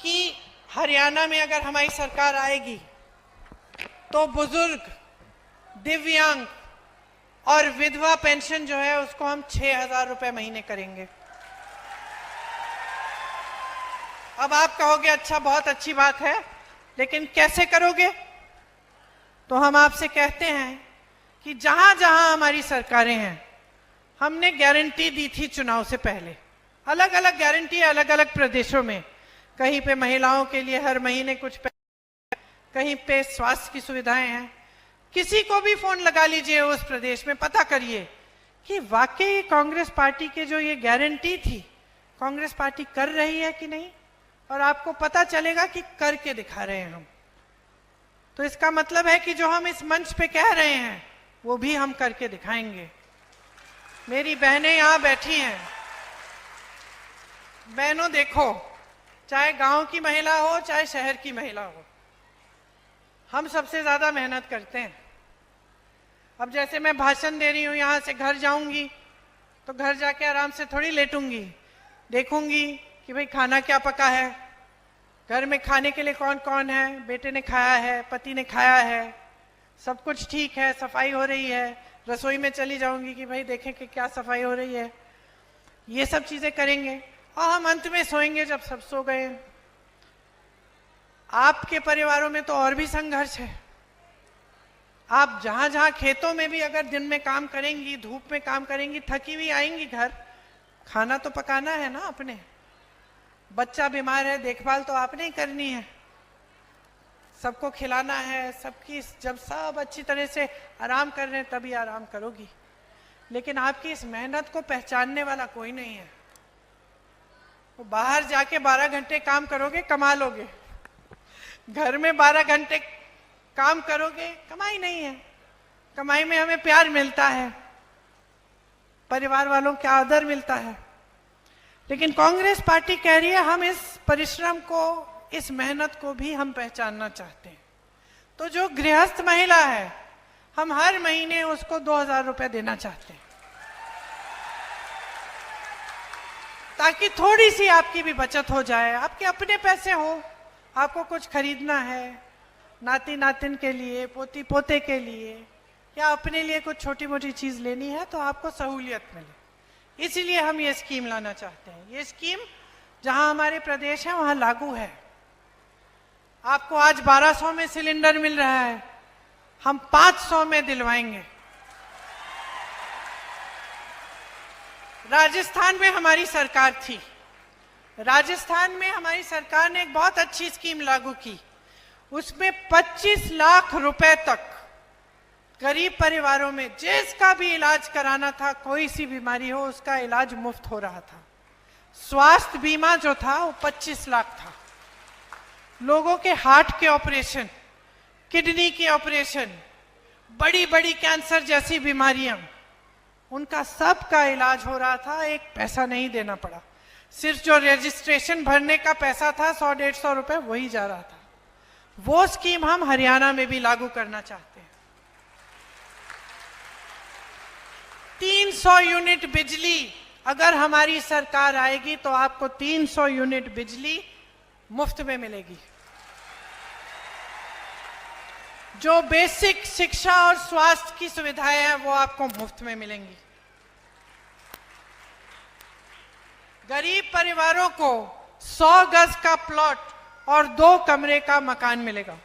कि हरियाणा में अगर हमारी सरकार आएगी तो बुजुर्ग, दिव्यांग और विधवा पेंशन जो है उसको हम 6,000 रुपए महीने करेंगे। अब आप कहोगे अच्छा, बहुत अच्छी बात है, लेकिन कैसे करोगे? तो हम आपसे कहते हैं कि जहां जहां हमारी सरकारें हैं, हमने गारंटी दी थी चुनाव से पहले, अलग अलग गारंटी है अलग अलग प्रदेशों में। कहीं पे महिलाओं के लिए हर महीने कुछ, कहीं पे स्वास्थ्य की सुविधाएं हैं। किसी को भी फोन लगा लीजिए उस प्रदेश में, पता करिए कि वाकई कांग्रेस पार्टी के जो ये गारंटी थी, कांग्रेस पार्टी कर रही है कि नहीं, और आपको पता चलेगा कि करके दिखा रहे हैं हम। तो इसका मतलब है कि जो हम इस मंच पे कह रहे हैं वो भी हम करके दिखाएंगे। मेरी बहनें यहां बैठी हैं, बहनों देखो, चाहे गांव की महिला हो चाहे शहर की महिला हो, हम सबसे ज्यादा मेहनत करते हैं। अब जैसे मैं भाषण दे रही हूं, यहां से घर जाऊंगी तो घर जाके आराम से थोड़ी लेटूंगी, देखूंगी कि भाई खाना क्या पका है, घर में खाने के लिए कौन कौन है, बेटे ने खाया है, पति ने खाया है, सब कुछ ठीक है, सफाई हो रही है। रसोई में चली जाऊंगी कि भाई देखें कि क्या सफाई हो रही है। ये सब चीजें करेंगे और हम अंत में सोएंगे जब सब सो गए। आपके परिवारों में तो और भी संघर्ष है। आप जहां जहां खेतों में भी अगर दिन में काम करेंगी, धूप में काम करेंगी, थकी हुई आएंगी घर, खाना तो पकाना है ना अपने। बच्चा बीमार है, देखभाल तो आपने ही करनी है, सबको खिलाना है, सबकी, जब सब अच्छी तरह से आराम कर रहे हैं तभी आराम करोगी। लेकिन आपकी इस मेहनत को पहचानने वाला कोई नहीं है। वो बाहर जाके 12 घंटे काम करोगे, कमा लोगे, घर में 12 घंटे काम करोगे, कमाई नहीं है। कमाई में हमें प्यार मिलता है, परिवार वालों का आदर मिलता है। लेकिन कांग्रेस पार्टी कह रही है हम इस परिश्रम को, इस मेहनत को भी हम पहचानना चाहते हैं। तो जो गृहस्थ महिला है, हम हर महीने उसको 2,000 रुपए देना चाहते हैं, ताकि थोड़ी सी आपकी भी बचत हो जाए, आपके अपने पैसे हो, आपको कुछ खरीदना है नाती नातिन के लिए, पोती पोते के लिए, या अपने लिए कुछ छोटी मोटी चीज लेनी है, तो आपको सहूलियत मिले। इसीलिए हम ये स्कीम लाना चाहते हैं। ये स्कीम जहां हमारे प्रदेश है वहां लागू है। आपको आज 1200 में सिलेंडर मिल रहा है, हम 500 में दिलवाएंगे। राजस्थान में हमारी सरकार थी, राजस्थान में हमारी सरकार ने एक बहुत अच्छी स्कीम लागू की। उसमें 25 लाख रुपए तक गरीब परिवारों में जिसका भी इलाज कराना था, कोई सी बीमारी हो, उसका इलाज मुफ्त हो रहा था। स्वास्थ्य बीमा जो था वो 25 लाख था। लोगों के हार्ट के ऑपरेशन, किडनी के ऑपरेशन, बड़ी बड़ी कैंसर जैसी बीमारियां, उनका सबका इलाज हो रहा था, एक पैसा नहीं देना पड़ा। सिर्फ जो रजिस्ट्रेशन भरने का पैसा था 100-150 रुपए, वही जा रहा था। वो स्कीम हम हरियाणा में भी लागू करना चाहते हैं। 300 यूनिट बिजली, अगर हमारी सरकार आएगी तो आपको 300 यूनिट बिजली मुफ्त में मिलेगी। जो बेसिक शिक्षा और स्वास्थ्य की सुविधाएं हैं वो आपको मुफ्त में मिलेंगी। गरीब परिवारों को 100 गज का प्लॉट और 2 कमरे का मकान मिलेगा।